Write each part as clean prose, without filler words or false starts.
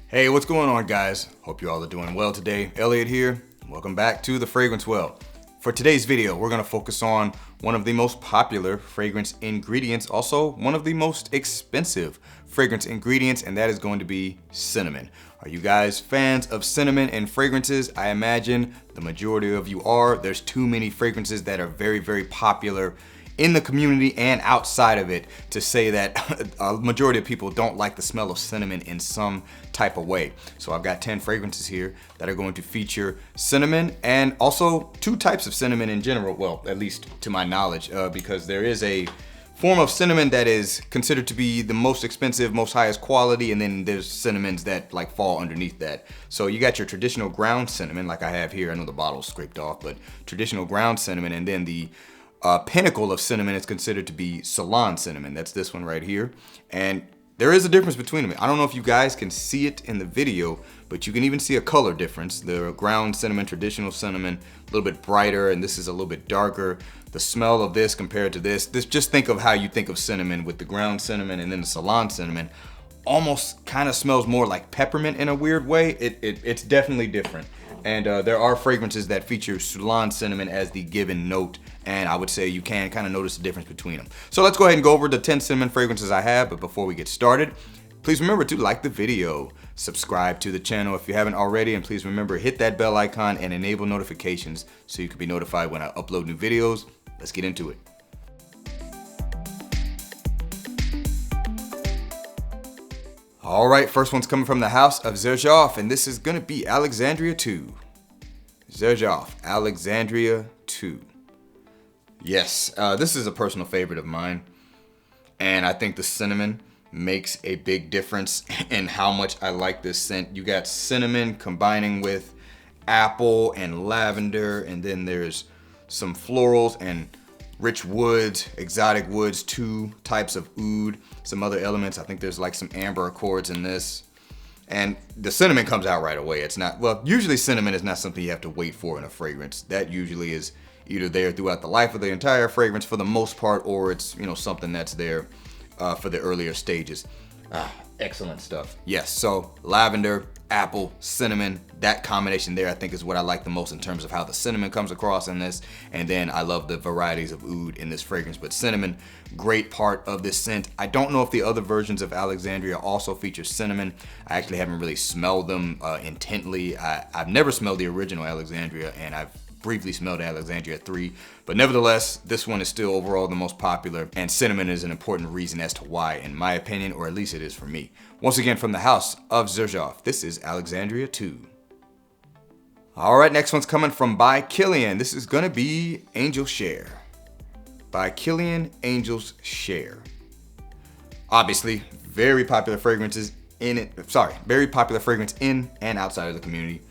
Hey, what's going on, guys? Hope you all are doing well today. Elliot here. Welcome back to The Fragrance Well. For today's video, we're going to focus on one of the most popular fragrance ingredients, also one of the most expensive fragrance ingredients, and that is going to be cinnamon. Are you guys fans of cinnamon and fragrances? I imagine the majority of you are. There's too many fragrances that are very, very popular in the community and outside of it to say that a majority of people don't like the smell of cinnamon in some type of way. So I've got 10 fragrances here that are going to feature cinnamon and also two types of cinnamon in general. Well, at least to my knowledge, because there is a form of cinnamon that is considered to be the most expensive, most highest quality, and then there's cinnamons that like fall underneath that. So you got your traditional ground cinnamon like I have here. I know the bottle's scraped off, but traditional ground cinnamon, and then the pinnacle of cinnamon is considered to be Ceylon cinnamon. That's this one right here. And there is a difference between them. I don't know if you guys can see it in the video, but you can even see a color difference. The ground cinnamon, traditional cinnamon, a little bit brighter, and this is a little bit darker. The smell of this compared to this, just think of how you think of cinnamon with the ground cinnamon and then the Ceylon cinnamon. Almost kind of smells more like peppermint in a weird way. It's definitely different. And there are fragrances that feature Ceylon cinnamon as the given note, and I would say you can kind of notice the difference between them. So let's go ahead and go over the 10 cinnamon fragrances I have, but before we get started, please remember to like the video, subscribe to the channel if you haven't already, and please remember hit that bell icon and enable notifications so you can be notified when I upload new videos. Let's get into it. All right, first one's coming from the house of Xerjoff, and this is gonna be Alexandria II. Xerjoff, Alexandria II. Yes, this is a personal favorite of mine, and I think the cinnamon makes a big difference in how much I like this scent. You got cinnamon combining with apple and lavender, and then there's some florals and rich woods, exotic woods, two types of oud, some other elements. I think there's like some amber accords in this. And the cinnamon comes out right away. It's not, well, usually cinnamon is not something you have to wait for in a fragrance. That usually is either there throughout the life of the entire fragrance for the most part, or it's, you know, something that's there for the earlier stages. Excellent stuff. Yes, so lavender, apple, cinnamon, that combination there I think is what I like the most in terms of how the cinnamon comes across in this. And then I love the varieties of oud in this fragrance, but cinnamon, great part of this scent. I don't know if the other versions of Alexandria also feature cinnamon. I actually haven't really smelled them intently. I've never smelled the original Alexandria, and I've briefly smelled Alexandria III, but nevertheless, this one is still overall the most popular, and cinnamon is an important reason as to why, in my opinion, or at least it is for me. Once again, from the house of Xerjoff, this is Alexandria II. All right, next one's coming from By Kilian. This is gonna be Angel Share. By Kilian, Angel's Share. Obviously, very popular fragrances in it. Very popular fragrance in and outside of the community.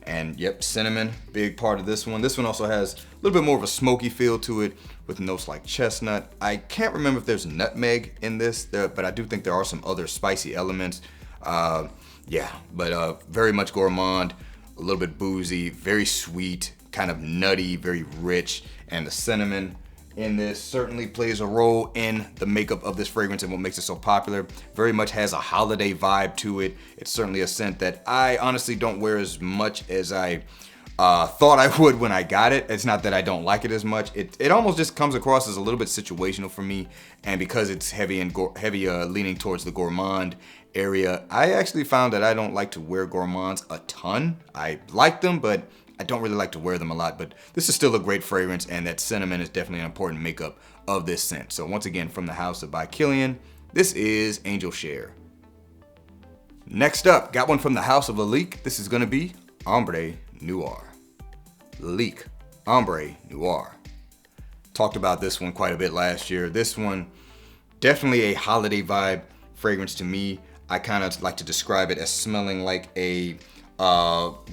And yep, cinnamon, big part of this one. This one also has a little bit more of a smoky feel to it with notes like chestnut. I can't remember if there's nutmeg in this, but I do think there are some other spicy elements. Very much gourmand, a little bit boozy, very sweet, kind of nutty, very rich. And the cinnamon in this certainly plays a role in the makeup of this fragrance and what makes it so popular. Very much has a holiday vibe to it. It's certainly a scent that I honestly don't wear as much as I thought I would when I got it. It's not that I don't like it as much. It almost just comes across as a little bit situational for me, and because it's heavy and leaning towards the gourmand area, I actually found that I don't like to wear gourmands a ton. I like them, but I don't really like to wear them a lot. But this is still a great fragrance, and that cinnamon is definitely an important makeup of this scent. So once again, from the house of By Kilian, this is Angel Share. Next up, got one from the house of Lalique. This is gonna be Ombre Noire. Lalique, Ombre Noire. Talked about this one quite a bit last year. This one, definitely a holiday vibe fragrance to me. I kind of like to describe it as smelling like a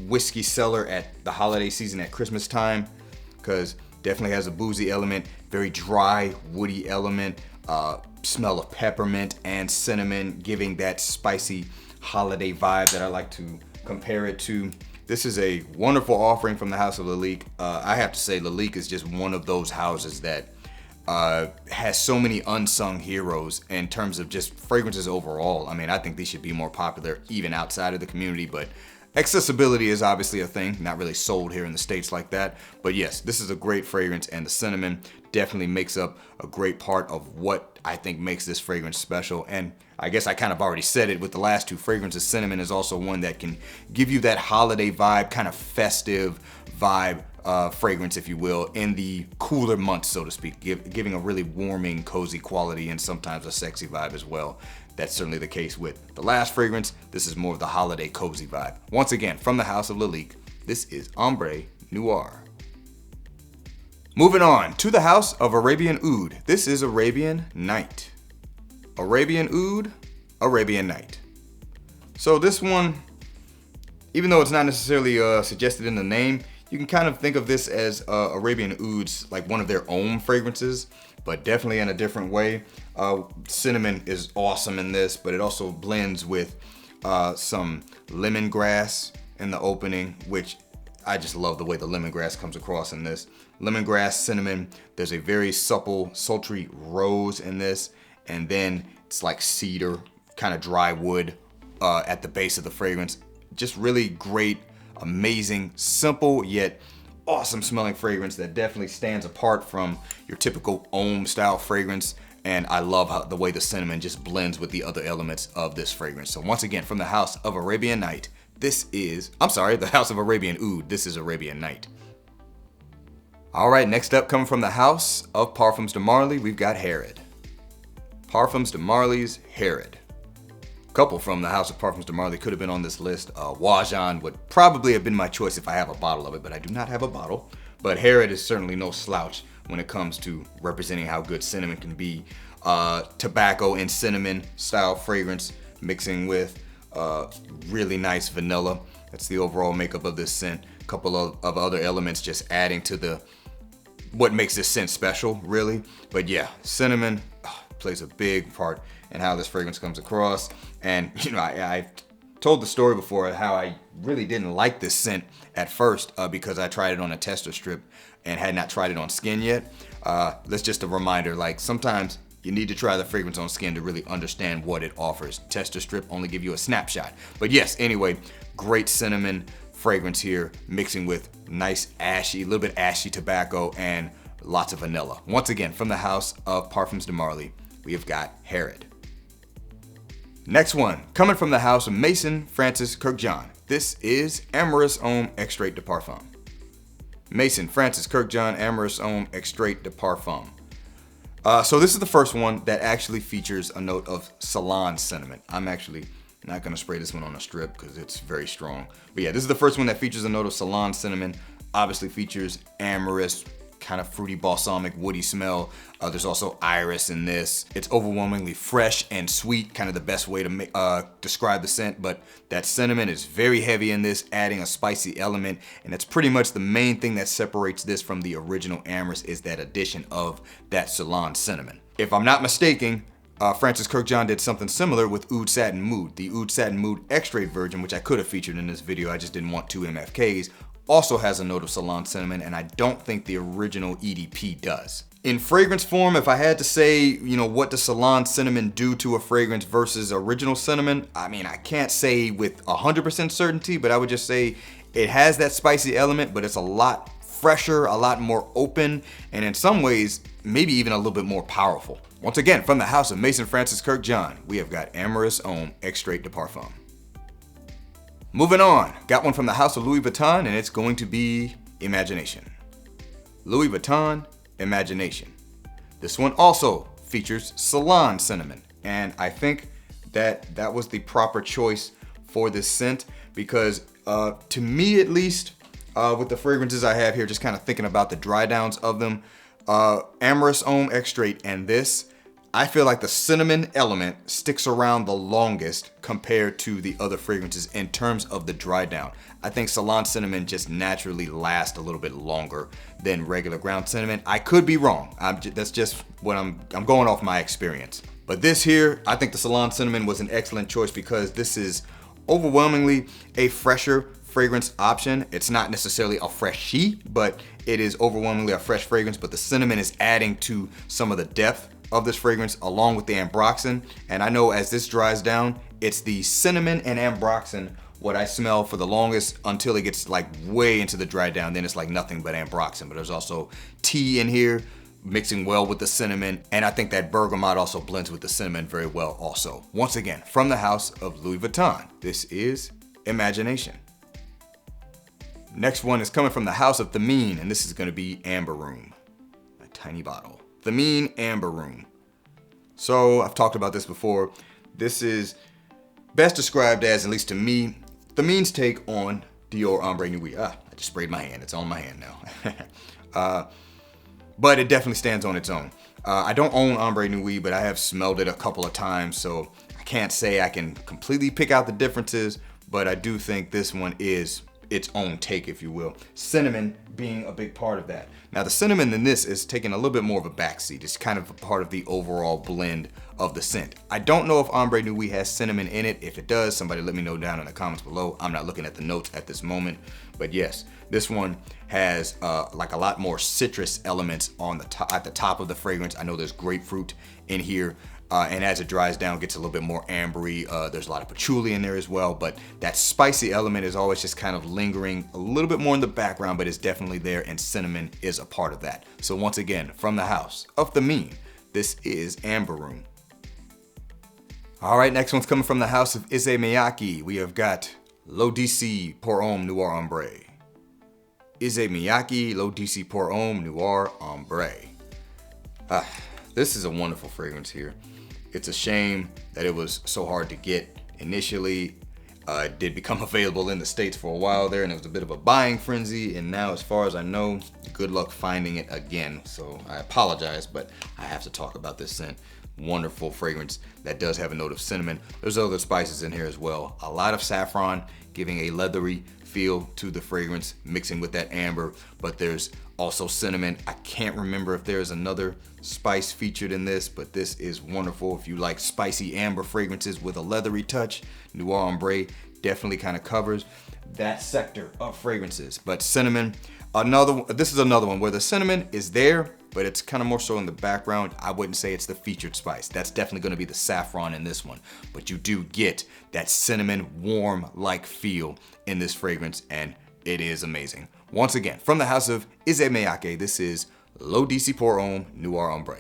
whiskey cellar at the holiday season at Christmas time, because definitely has a boozy element, very dry, woody element, smell of peppermint and cinnamon, giving that spicy holiday vibe that I like to compare it to. This is a wonderful offering from the house of Lalique. I have to say Lalique is just one of those houses that has so many unsung heroes in terms of just fragrances overall. I mean, I think these should be more popular even outside of the community, but accessibility is obviously a thing, not really sold here in the States like that. But yes, this is a great fragrance, and the cinnamon definitely makes up a great part of what I think makes this fragrance special. And I guess I kind of already said it with the last two fragrances. Cinnamon is also one that can give you that holiday vibe, kind of festive vibe, fragrance, if you will, in the cooler months, so to speak, giving a really warming, cozy quality and sometimes a sexy vibe as well. That's certainly the case with the last fragrance. This is more of the holiday cozy vibe. Once again, from the house of Lalique, this is Ombre Noire. Moving on to the house of Arabian Oud. This is Arabian Knight. Arabian Oud, Arabian Knight. So this one, even though it's not necessarily suggested in the name, you can kind of think of this as Arabian Ouds, like one of their own fragrances, but definitely in a different way. Cinnamon is awesome in this, but it also blends with some lemongrass in the opening, which I just love the way the lemongrass comes across in this. Lemongrass, cinnamon, there's a very supple, sultry rose in this, and then it's like cedar, kind of dry wood at the base of the fragrance. Just really great, amazing, simple yet awesome smelling fragrance that definitely stands apart from your typical Homme style fragrance. And I love the way the cinnamon just blends with the other elements of this fragrance. So once again, from the house of Arabian Knight, this is, the house of Arabian Oud, this is Arabian Knight. All right, next up, coming from the house of Parfums de Marly, we've got Herod. Parfums de Marly's Herod. Couple from the house of Parfums de Marly could have been on this list. Wajan would probably have been my choice if I have a bottle of it, but I do not have a bottle. But Herod is certainly no slouch when it comes to representing how good cinnamon can be. Tobacco and cinnamon style fragrance mixing with really nice vanilla. That's the overall makeup of this scent. A couple of other elements just adding to what makes this scent special, really. But yeah, cinnamon plays a big part in how this fragrance comes across. And you know, I told the story before how I really didn't like this scent at first because I tried it on a tester strip and had not tried it on skin yet. That's just a reminder, like sometimes you need to try the fragrance on skin to really understand what it offers. Tester strip only give you a snapshot. But yes, anyway, great cinnamon fragrance here, mixing with nice ashy, a little bit ashy tobacco and lots of vanilla. Once again, from the house of Parfums de Marly, we have got Herod. Next one, coming from the house of Mason Francis Kurkdjian. This is Amyris Homme Extrait de Parfum. Mason Francis Kurkdjian Amyris Homme Extrait de Parfum. So this is the first one that actually features a note of Ceylon cinnamon. I'm actually not gonna spray this one on a strip because it's very strong. But yeah, this is the first one that features a note of Ceylon cinnamon. Obviously features amyris, kind of fruity, balsamic, woody smell. There's also iris in this. It's overwhelmingly fresh and sweet, kind of the best way to describe the scent, but that cinnamon is very heavy in this, adding a spicy element, and it's pretty much the main thing that separates this from the original amyris is that addition of that Ceylon cinnamon. If I'm not mistaken, Francis Kurkdjian did something similar with Oud Satin Mood. The Oud Satin Mood Extrait version, which I could have featured in this video, I just didn't want 2 MFKs, also has a note of Ceylon cinnamon, and I don't think the original EDP does. In fragrance form, if I had to say, you know, what does Ceylon cinnamon do to a fragrance versus original cinnamon, I mean, I can't say with 100% certainty, but I would just say it has that spicy element, but it's a lot fresher, a lot more open, and in some ways, maybe even a little bit more powerful. Once again, from the house of Mason Francis Kurkdjian, we have got Amyris Homme Extrait de Parfum. Moving on, got one from the house of Louis Vuitton, and it's going to be Imagination. Louis Vuitton, Imagination. This one also features Ceylon cinnamon, and I think that was the proper choice for this scent because to me at least, with the fragrances I have here, just kind of thinking about the dry downs of them, Amyris Homme Extrait and this, I feel like the cinnamon element sticks around the longest compared to the other fragrances in terms of the dry down. I think Ceylon cinnamon just naturally lasts a little bit longer than regular ground cinnamon. I could be wrong. That's just what I'm going off my experience. But this here, I think the Ceylon cinnamon was an excellent choice because this is overwhelmingly a fresher fragrance option. It's not necessarily a freshy, but it is overwhelmingly a fresh fragrance, but the cinnamon is adding to some of the depth of this fragrance along with the ambroxan. And I know as this dries down, it's the cinnamon and ambroxan what I smell for the longest until it gets like way into the dry down. Then it's like nothing but ambroxan, but there's also tea in here mixing well with the cinnamon. And I think that bergamot also blends with the cinnamon very well also. Once again, from the house of Louis Vuitton, this is Imagination. Next one is coming from the house of Thameen, and this is gonna be Amber Room, a tiny bottle. Thameen Amber Room. So I've talked about this before. This is best described as, at least to me, Thameen's take on Dior Ombre Noire. I just sprayed my hand, it's on my hand now. But it definitely stands on its own. I don't own Ombre Noire, but I have smelled it a couple of times, so I can't say I can completely pick out the differences, but I do think this one is its own take, if you will. Cinnamon being a big part of that. Now the cinnamon in this is taking a little bit more of a backseat. It's kind of a part of the overall blend of the scent. I don't know if Ombre Noire has cinnamon in it. If it does, somebody let me know down in the comments below. I'm not looking at the notes at this moment, but yes, this one has like a lot more citrus elements on the top, at the top of the fragrance. I know there's grapefruit in here. And as it dries down, it gets a little bit more ambery. There's a lot of patchouli in there as well, but that spicy element is always just kind of lingering a little bit more in the background, but it's definitely there, and cinnamon is a part of that. So once again, from the house of Thameen, this is Amber Room. All right, next one's coming from the house of Issey Miyake. We have got L'Eau d'Issey Pour Homme Noir Ambre. Issey Miyake, L'Eau d'Issey Pour Homme Noir Ambre. This is a wonderful fragrance here. It's a shame that it was so hard to get initially. It did become available in the States for a while there, and it was a bit of a buying frenzy, and now as far as I know, good luck finding it again. So I apologize, but I have to talk about this scent. Wonderful fragrance that does have a note of cinnamon. There's other spices in here as well. A lot of saffron, giving a leathery feel to the fragrance, mixing with that amber, but there's also cinnamon. I can't remember if there's another spice featured in this, but this is wonderful. If you like spicy amber fragrances with a leathery touch, Noir Ambre definitely kind of covers that sector of fragrances. But cinnamon, this is another one where the cinnamon is there, but it's kind of more so in the background. I wouldn't say it's the featured spice. That's definitely gonna be the saffron in this one, but you do get that cinnamon warm-like feel in this fragrance, and it is amazing. Once again, from the house of Issey Miyake, this is L'Eau d'Issey Pour Homme Noir Ambre.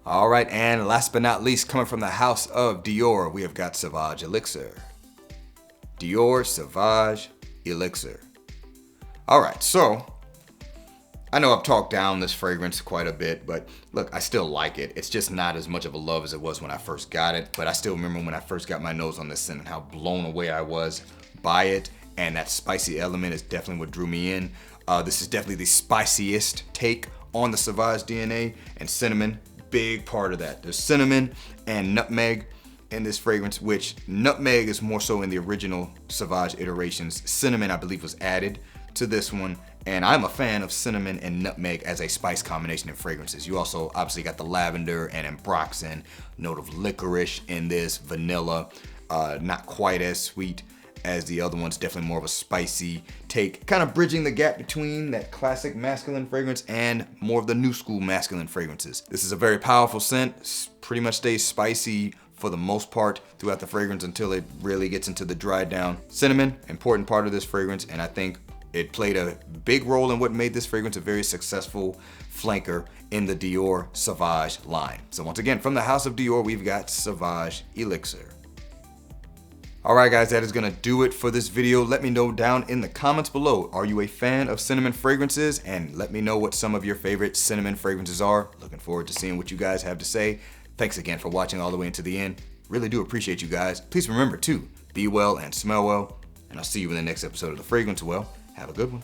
All right, and last but not least, coming from the house of Dior, we have got Sauvage Elixir. Dior Sauvage Elixir. All right, so I know I've talked down this fragrance quite a bit, but look, I still like it. It's just not as much of a love as it was when I first got it, but I still remember when I first got my nose on this scent and how blown away I was by it, and that spicy element is definitely what drew me in. This is definitely the spiciest take on the Sauvage DNA, and cinnamon, big part of that. There's cinnamon and nutmeg in this fragrance, which nutmeg is more so in the original Sauvage iterations. Cinnamon, I believe, was added to this one, and I'm a fan of cinnamon and nutmeg as a spice combination in fragrances. You also obviously got the lavender and ambroxan, note of licorice in this, vanilla, not quite as sweet as the other ones, definitely more of a spicy take, kind of bridging the gap between that classic masculine fragrance and more of the new school masculine fragrances. This is a very powerful scent, pretty much stays spicy for the most part throughout the fragrance until it really gets into the dry down. Cinnamon, important part of this fragrance, and I think it played a big role in what made this fragrance a very successful flanker in the Dior Sauvage line. So once again, from the house of Dior, we've got Sauvage Elixir. All right, guys, that is gonna do it for this video. Let me know down in the comments below, are you a fan of cinnamon fragrances? And let me know what some of your favorite cinnamon fragrances are. Looking forward to seeing what you guys have to say. Thanks again for watching all the way into the end. Really do appreciate you guys. Please remember to be well and smell well, and I'll see you in the next episode of The Fragrance Well. Have a good one.